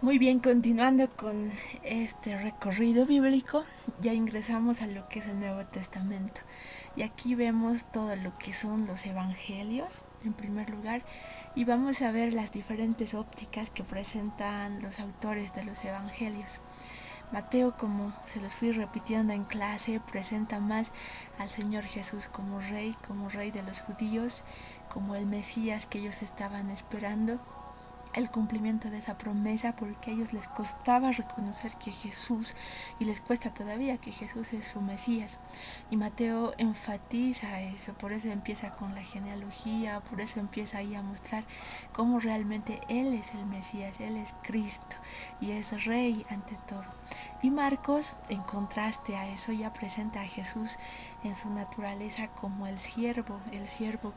Muy bien, continuando con este recorrido bíblico, ya ingresamos a lo que es el Nuevo Testamento. Y aquí vemos todo lo que son los evangelios, en primer lugar, y vamos a ver las diferentes ópticas que presentan los autores de los evangelios. Mateo, como se los fui repitiendo en clase, presenta más al Señor Jesús como rey de los judíos, como el Mesías que ellos estaban esperando, el cumplimiento de esa promesa, porque a ellos les costaba reconocer que Jesús, y les cuesta todavía, que Jesús es su Mesías. Y Mateo enfatiza eso, por eso empieza con la genealogía, por eso empieza ahí a mostrar cómo realmente Él es el Mesías, Él es Cristo y es Rey ante todo. Y Marcos, en contraste a eso, ya presenta a Jesús en su naturaleza como el siervo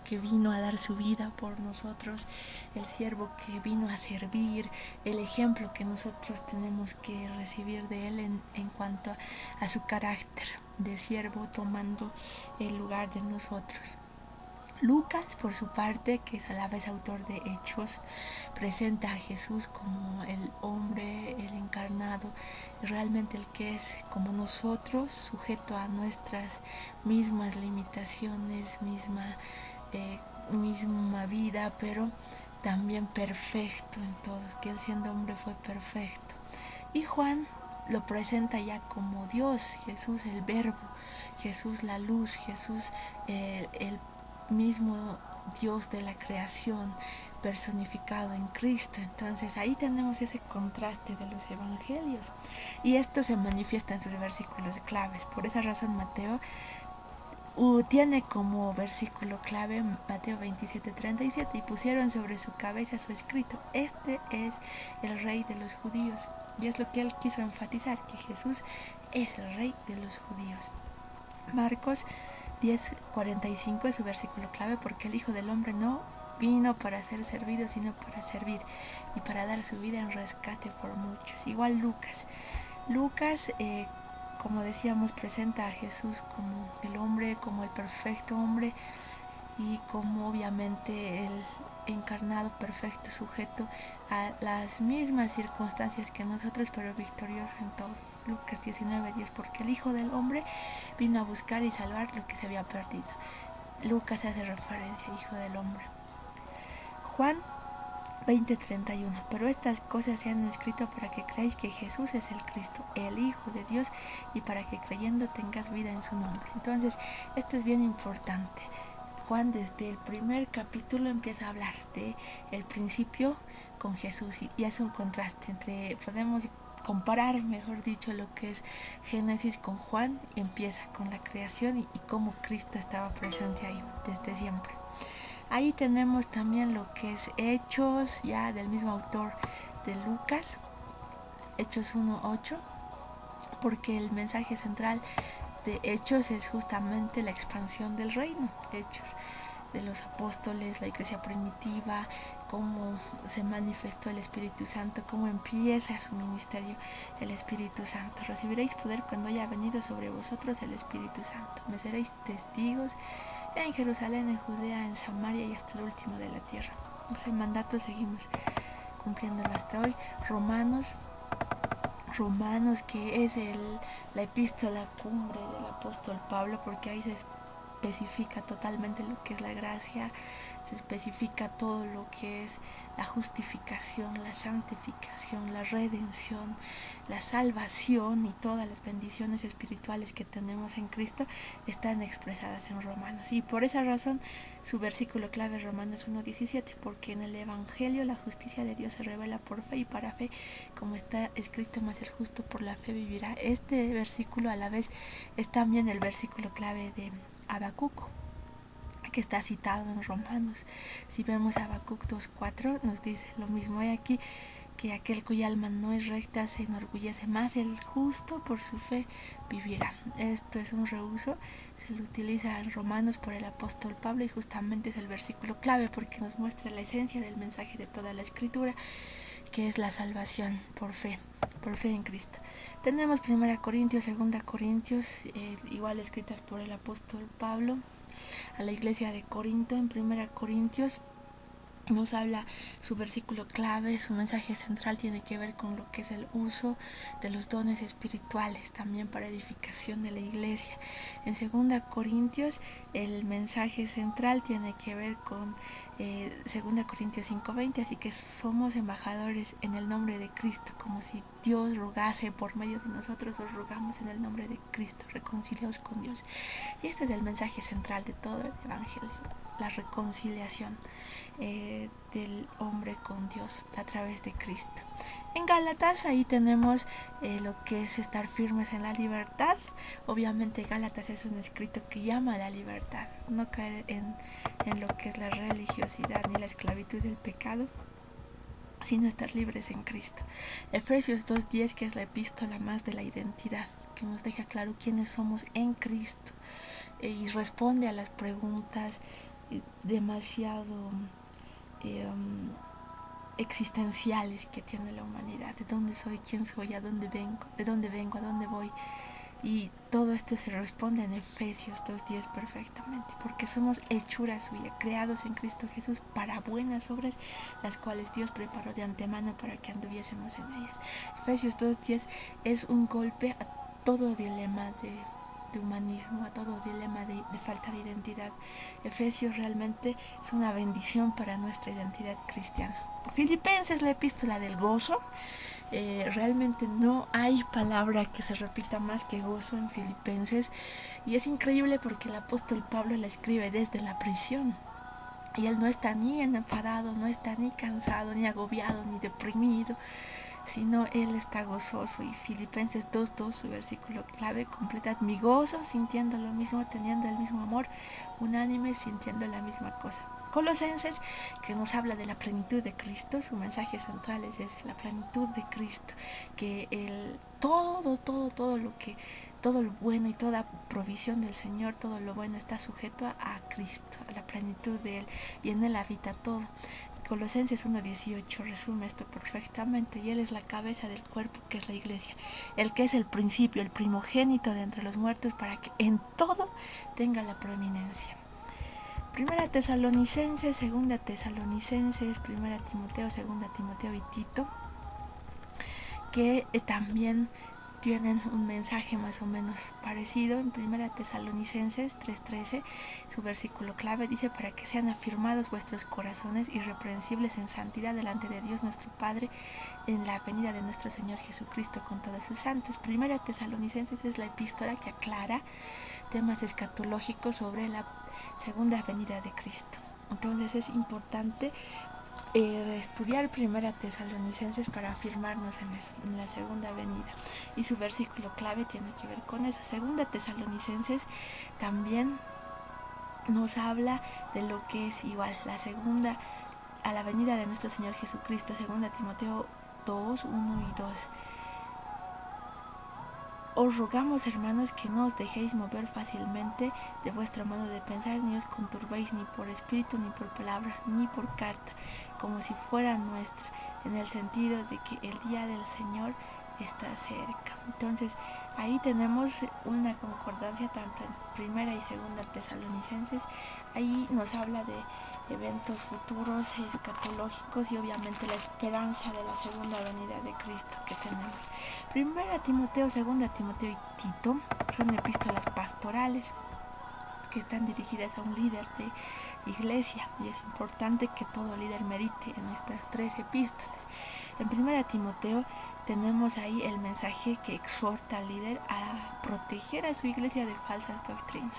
que vino a dar su vida por nosotros, el siervo que vino a servir, el ejemplo que nosotros tenemos que recibir de él en cuanto a su carácter de siervo tomando el lugar de nosotros. Lucas, por su parte, que es a la vez autor de Hechos, presenta a Jesús como el hombre, el encarnado, realmente el que es como nosotros, sujeto a nuestras mismas limitaciones, misma vida, pero también perfecto en todo, que él siendo hombre fue perfecto. Y Juan lo presenta ya como Dios, Jesús el verbo, Jesús la luz, Jesús el mismo Dios de la creación personificado en Cristo. Entonces ahí tenemos ese contraste de los evangelios y esto se manifiesta en sus versículos claves. Por esa razón Mateo tiene como versículo clave Mateo 27:37, y pusieron sobre su cabeza su escrito: este es el rey de los judíos. Y es lo que él quiso enfatizar, que Jesús es el rey de los judíos. Marcos 10:45 es su versículo clave, porque el Hijo del Hombre no vino para ser servido, sino para servir y para dar su vida en rescate por muchos. Igual Lucas, como decíamos, presenta a Jesús como el hombre, como el perfecto hombre, y como obviamente el encarnado perfecto, sujeto a las mismas circunstancias que nosotros, pero victorioso en todo. Lucas 19:10, porque el Hijo del Hombre vino a buscar y salvar lo que se había perdido. Lucas hace referencia al Hijo del Hombre. Juan 20:31, pero estas cosas se han escrito para que creáis que Jesús es el Cristo, el Hijo de Dios, y para que creyendo tengas vida en su nombre. Entonces, esto es bien importante. Juan desde el primer capítulo empieza a hablar de el principio con Jesús, y es un contraste entre, podemos comparar, mejor dicho, lo que es Génesis con Juan, y empieza con la creación y cómo Cristo estaba presente ahí desde siempre. Ahí tenemos también lo que es Hechos, ya del mismo autor de Lucas, Hechos 1:8, porque el mensaje central de Hechos es justamente la expansión del reino. Hechos de los apóstoles, la iglesia primitiva, cómo se manifestó el Espíritu Santo, cómo empieza su ministerio el Espíritu Santo. Recibiréis poder cuando haya venido sobre vosotros el Espíritu Santo. Me seréis testigos en Jerusalén, en Judea, en Samaria y hasta el último de la tierra. Ese mandato seguimos cumpliéndolo hasta hoy. Romanos, que es la epístola cumbre del apóstol Pablo, porque ahí se especifica totalmente lo que es la gracia, se especifica todo lo que es la justificación, la santificación, la redención, la salvación, y todas las bendiciones espirituales que tenemos en Cristo están expresadas en Romanos. Y por esa razón su versículo clave es Romanos 1:17, porque en el Evangelio la justicia de Dios se revela por fe y para fe, como está escrito: más el justo por la fe vivirá. Este versículo a la vez es también el versículo clave de Habacuc, que está citado en Romanos. Si vemos Habacuc 2:4, nos dice lo mismo. Hay aquí que aquel cuya alma no es recta se enorgullece, más el justo por su fe vivirá. Esto es un reuso, se lo utiliza en Romanos por el apóstol Pablo, y justamente es el versículo clave porque nos muestra la esencia del mensaje de toda la escritura, que es la salvación por fe en Cristo. Tenemos 1 Corintios, 2 Corintios, igual escritas por el apóstol Pablo a la iglesia de Corinto. En 1 Corintios nos habla, su versículo clave, su mensaje central tiene que ver con lo que es el uso de los dones espirituales también para edificación de la iglesia. En 2 Corintios el mensaje central tiene que ver con 2 Corintios 5:20, así que somos embajadores en el nombre de Cristo, como si Dios rogase por medio de nosotros, os rogamos en el nombre de Cristo, reconciliaos con Dios. Y este es el mensaje central de todo el Evangelio, la reconciliación del hombre con Dios a través de Cristo. En Gálatas ahí tenemos lo que es estar firmes en la libertad. Obviamente Gálatas es un escrito que llama a la libertad, no caer en lo que es la religiosidad ni la esclavitud del pecado, sino estar libres en Cristo. Efesios 2:10, que es la epístola más de la identidad, que nos deja claro quiénes somos en Cristo, y responde a las preguntas demasiado existenciales que tiene la humanidad: de dónde soy, quién soy, a dónde vengo, de dónde vengo, a dónde voy. Y todo esto se responde en Efesios 2:10 perfectamente, porque somos hechura suya, creados en Cristo Jesús para buenas obras, las cuales Dios preparó de antemano para que anduviésemos en ellas. Efesios 2:10 es un golpe a todo dilema de humanismo, a todo dilema de falta de identidad. Efesios realmente es una bendición para nuestra identidad cristiana. Filipenses, la epístola del gozo. Realmente no hay palabra que se repita más que gozo en Filipenses, y es increíble porque el apóstol Pablo la escribe desde la prisión. Y él no está ni enfadado, no está ni cansado, ni agobiado, ni deprimido, sino él está gozoso. Y Filipenses 2:2, su versículo clave, completa: mi gozo sintiendo lo mismo, teniendo el mismo amor, unánime, sintiendo la misma cosa. Colosenses, que nos habla de la plenitud de Cristo, su mensaje central es ese, la plenitud de Cristo, que todo lo bueno y toda provisión del Señor, todo lo bueno está sujeto a Cristo, a la plenitud de Él, y en Él habita todo. Colosenses 1:18 resume esto perfectamente: y Él es la cabeza del cuerpo, que es la iglesia, el que es el principio, el primogénito de entre los muertos, para que en todo tenga la preeminencia. Primera Tesalonicenses, Segunda Tesalonicenses, Primera Timoteo, Segunda Timoteo y Tito, que también tienen un mensaje más o menos parecido. En Primera Tesalonicenses 3:13, su versículo clave dice: para que sean afirmados vuestros corazones irreprensibles en santidad delante de Dios nuestro Padre en la venida de nuestro Señor Jesucristo con todos sus santos. Primera Tesalonicenses es la epístola que aclara temas escatológicos sobre la segunda venida de Cristo. Entonces es importante estudiar Primera Tesalonicenses para afirmarnos en eso, en la segunda venida. Y su versículo clave tiene que ver con eso. Segunda Tesalonicenses también nos habla de lo que es igual la segunda a la venida de nuestro Señor Jesucristo. Segunda Timoteo 2:1 y 2. Os rogamos, hermanos, que no os dejéis mover fácilmente de vuestro modo de pensar, ni os conturbéis ni por espíritu, ni por palabra, ni por carta, como si fuera nuestra, en el sentido de que el día del Señor está cerca. Entonces, ahí tenemos una concordancia tanto en Primera y Segunda Tesalonicenses. Ahí nos habla de eventos futuros, escatológicos, y obviamente la esperanza de la segunda venida de Cristo que tenemos. Primera Timoteo, Segunda Timoteo y Tito son epístolas pastorales que están dirigidas a un líder de iglesia, y es importante que todo líder medite en estas tres epístolas. En Primera Timoteo tenemos ahí el mensaje que exhorta al líder a proteger a su iglesia de falsas doctrinas.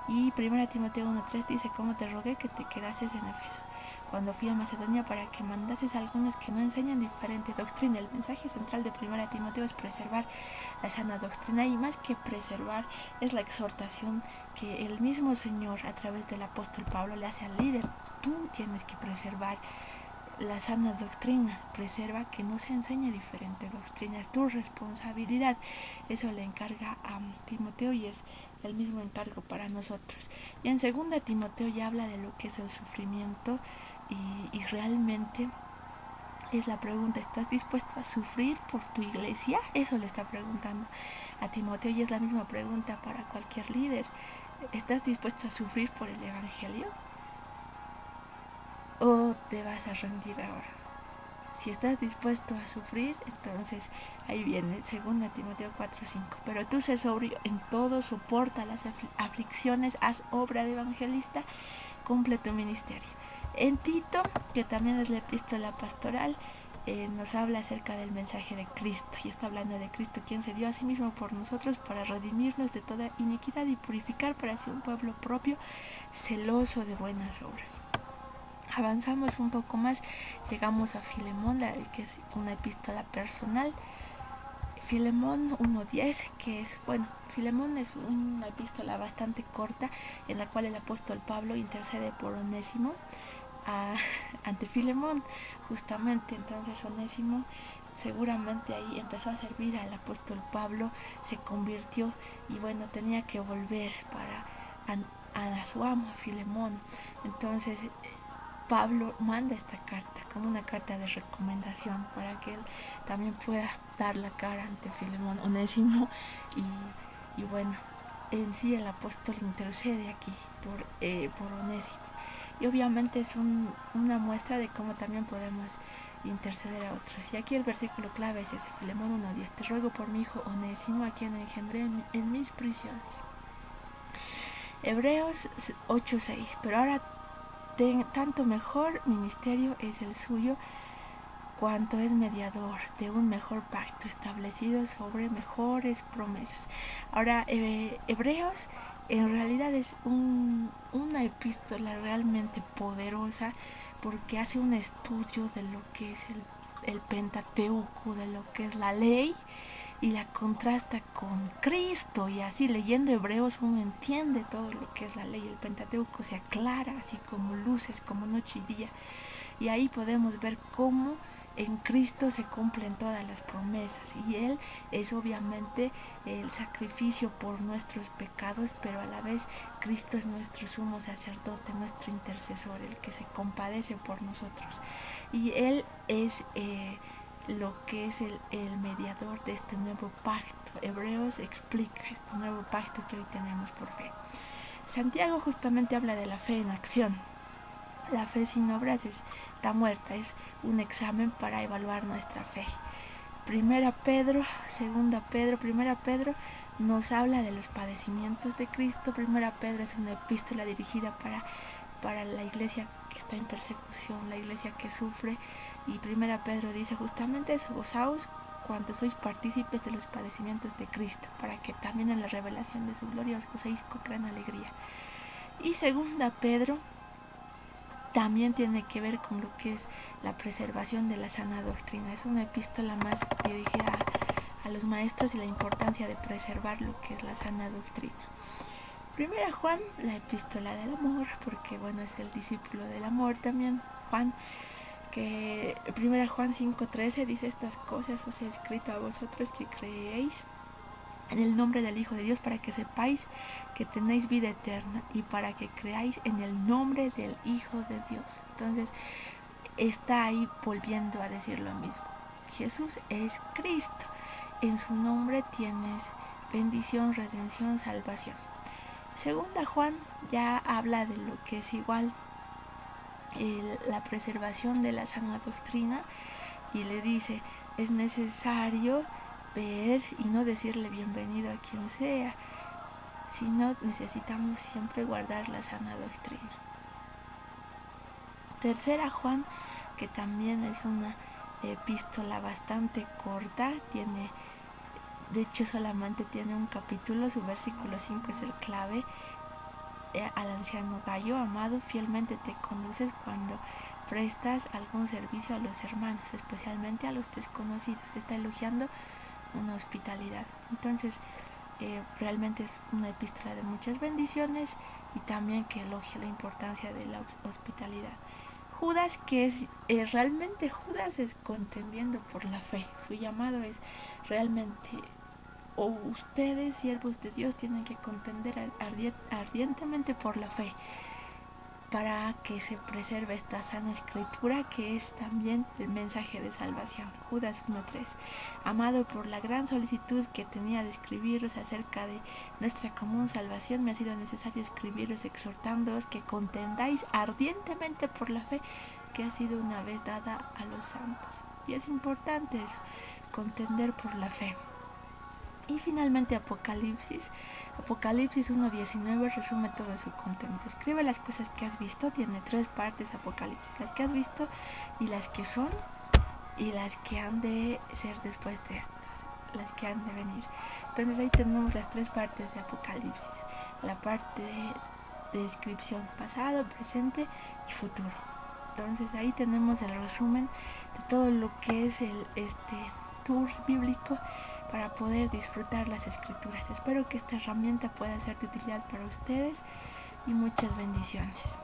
Y 1 Timoteo 1:3 dice: como te rogué que te quedases en Éfeso cuando fui a Macedonia, para que mandases a algunos que no enseñan diferente doctrina. El mensaje central de 1 Timoteo es preservar la sana doctrina, y más que preservar es la exhortación que el mismo Señor a través del apóstol Pablo le hace al líder: tú tienes que preservar la sana doctrina, preserva que no se enseñe diferente doctrina, es tu responsabilidad. Eso le encarga a Timoteo, y es el mismo encargo para nosotros. Y en 2 Timoteo ya habla de lo que es el sufrimiento, y realmente es la pregunta: ¿estás dispuesto a sufrir por tu iglesia? Eso le está preguntando a Timoteo, y es la misma pregunta para cualquier líder: ¿estás dispuesto a sufrir por el evangelio? o te vas a rendir ahora. Si estás dispuesto a sufrir, entonces ahí viene 2 Timoteo 4:5. Pero tú sé sobrio en todo, soporta las aflicciones, haz obra de evangelista, cumple tu ministerio. En Tito, que también es la epístola pastoral, nos habla acerca del mensaje de Cristo, y está hablando de Cristo, quien se dio a sí mismo por nosotros para redimirnos de toda iniquidad y purificar para sí un pueblo propio, celoso de buenas obras. Avanzamos un poco más, llegamos a Filemón, que es una epístola personal. Filemón 1:10, que es, Filemón es una epístola bastante corta en la cual el apóstol Pablo intercede por Onésimo ante Filemón, justamente. Entonces Onésimo seguramente ahí empezó a servir al apóstol Pablo, se convirtió y tenía que volver para a su amo, a Filemón. Entonces Pablo manda esta carta como una carta de recomendación para que él también pueda dar la cara ante Filemón Onésimo y en sí el apóstol intercede aquí por Onésimo, y obviamente es una muestra de cómo también podemos interceder a otros. Y aquí el versículo clave es ese, Filemón 1:10: te ruego por mi hijo Onésimo, a quien engendré en mis prisiones. Hebreos 8:6: pero ahora tanto mejor ministerio es el suyo, cuanto es mediador de un mejor pacto establecido sobre mejores promesas. Ahora, Hebreos en realidad es una epístola realmente poderosa, porque hace un estudio de lo que es el Pentateuco, de lo que es la ley, y la contrasta con Cristo, y así leyendo Hebreos uno entiende todo lo que es la ley. El Pentateuco se aclara así como luces, como noche y día, y ahí podemos ver cómo en Cristo se cumplen todas las promesas, y Él es obviamente el sacrificio por nuestros pecados, pero a la vez Cristo es nuestro sumo sacerdote, nuestro intercesor, el que se compadece por nosotros, y Él es lo que es el mediador de este nuevo pacto. Hebreos explica este nuevo pacto que hoy tenemos por fe. Santiago justamente habla de la fe en acción. La fe sin obras está muerta, es un examen para evaluar nuestra fe. Primera Pedro, Primera Pedro nos habla de los padecimientos de Cristo. Primera Pedro es una epístola dirigida para la iglesia que está en persecución, la iglesia que sufre, y Primera Pedro dice justamente eso: gozaos cuando sois partícipes de los padecimientos de Cristo, para que también en la revelación de su gloria os gocéis con gran alegría. Y Segunda Pedro también tiene que ver con lo que es la preservación de la sana doctrina. Es una epístola más dirigida a los maestros y la importancia de preservar lo que es la sana doctrina. Primera Juan, la epístola del amor, porque es el discípulo del amor también, Juan, que Primera Juan 5:13 dice: estas cosas os he escrito a vosotros que creéis en el nombre del Hijo de Dios, para que sepáis que tenéis vida eterna, y para que creáis en el nombre del Hijo de Dios. Entonces está ahí volviendo a decir lo mismo: Jesús es Cristo, en su nombre tienes bendición, redención, salvación. Segunda Juan ya habla de lo que es igual la preservación de la sana doctrina, y le dice: es necesario ver y no decirle bienvenido a quien sea, sino necesitamos siempre guardar la sana doctrina. Tercera Juan, que también es una epístola bastante corta, de hecho solamente tiene un capítulo, su versículo 5 es el clave: al anciano Gayo, amado, fielmente te conduces cuando prestas algún servicio a los hermanos, especialmente a los desconocidos. Está elogiando una hospitalidad. Entonces realmente es una epístola de muchas bendiciones, y también que elogia la importancia de la hospitalidad. Judas, que es realmente Judas es contendiendo por la fe. Su llamado es realmente: o ustedes, siervos de Dios, tienen que contender ardientemente por la fe. para que se preserve esta sana escritura, que es también el mensaje de salvación. Judas 1:3. Amado, por la gran solicitud que tenía de escribiros acerca de nuestra común salvación, me ha sido necesario escribiros exhortándoos que contendáis ardientemente por la fe que ha sido una vez dada a los santos. Y es importante eso, contender por la fe. Y finalmente Apocalipsis 1:19 resume todo su contenido. Escribe las cosas que has visto, tiene 3 partes Apocalipsis, las que has visto y las que son y las que han de ser después de estas, las que han de venir. Entonces ahí tenemos las 3 partes de Apocalipsis, la parte de descripción pasado, presente y futuro. Entonces ahí tenemos el resumen de todo lo que es este tour bíblico para poder disfrutar las escrituras. Espero que esta herramienta pueda ser de utilidad para ustedes y muchas bendiciones.